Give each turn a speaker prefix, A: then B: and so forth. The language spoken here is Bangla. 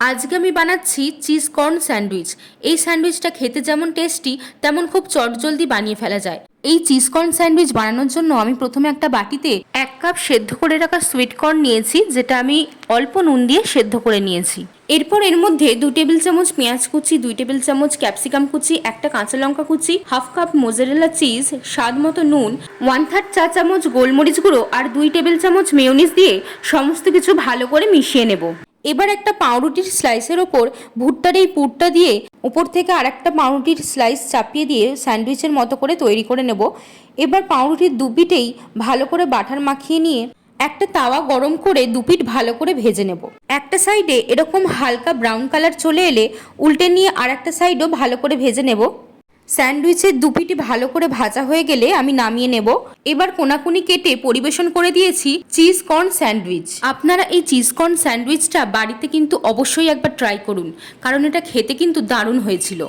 A: আজকে আমি বানাচ্ছি চিজ কর্ন স্যান্ডউইচ। এই স্যান্ডউইচটা খেতে যেমন টেস্টি তেমন খুব চটজলদি বানিয়ে ফেলা যায়। এই চিজ কর্ন স্যান্ডউইচ বানানোর জন্য আমি প্রথমে একটা বাটিতে 1 কাপ সেদ্ধ করে রাখা সুইট কর্ন নিয়েছি, যেটা আমি অল্প নুন দিয়ে সেদ্ধ করে নিয়েছি। এরপর এর মধ্যে 2 টেবিল চামচ পেঁয়াজ কুচি, 2 টেবিল চামচ ক্যাপসিকাম কুচি, একটা কাঁচা লঙ্কা কুচি, 1/2 কাপ মোজারেলা চিজ, স্বাদ মতো নুন, 1/3 চা চামচ গোলমরিচ গুঁড়ো আর 2 টেবিল চামচ মেয়োনিজ দিয়ে সমস্ত কিছু ভালো করে মিশিয়ে নেব। এবার একটা পাউরুটির স্লাইসের ওপর ভুট্টার এই পুরটা দিয়ে উপর থেকে আরেকটা পাউরুটির স্লাইস চাপিয়ে দিয়ে স্যান্ডউইচের মতো করে তৈরি করে নেব। এবার পাউরুটির দুপিটেই ভালো করে বাটার মাখিয়ে নিয়ে একটা তাওয়া গরম করে দুপিট ভালো করে ভেজে নেব। একটা সাইডে এরকম হালকা ব্রাউন কালার চলে এলে উল্টে নিয়ে আর একটা সাইডও ভালো করে ভেজে নেব। স্যান্ডউইচের দুপিটি ভালো করে ভাজা হয়ে গেলে আমি নামিয়ে নেব। এবার কোনাকুনি কেটে পরিবেশন করে দিয়েছি চিজ কর্ন স্যান্ডউইচ। আপনারা এই চিজ কর্ন স্যান্ডউইচটা বাড়িতে কিন্তু অবশ্যই একবার ট্রাই করুন, কারণ এটা খেতে কিন্তু দারুণ হয়েছিল।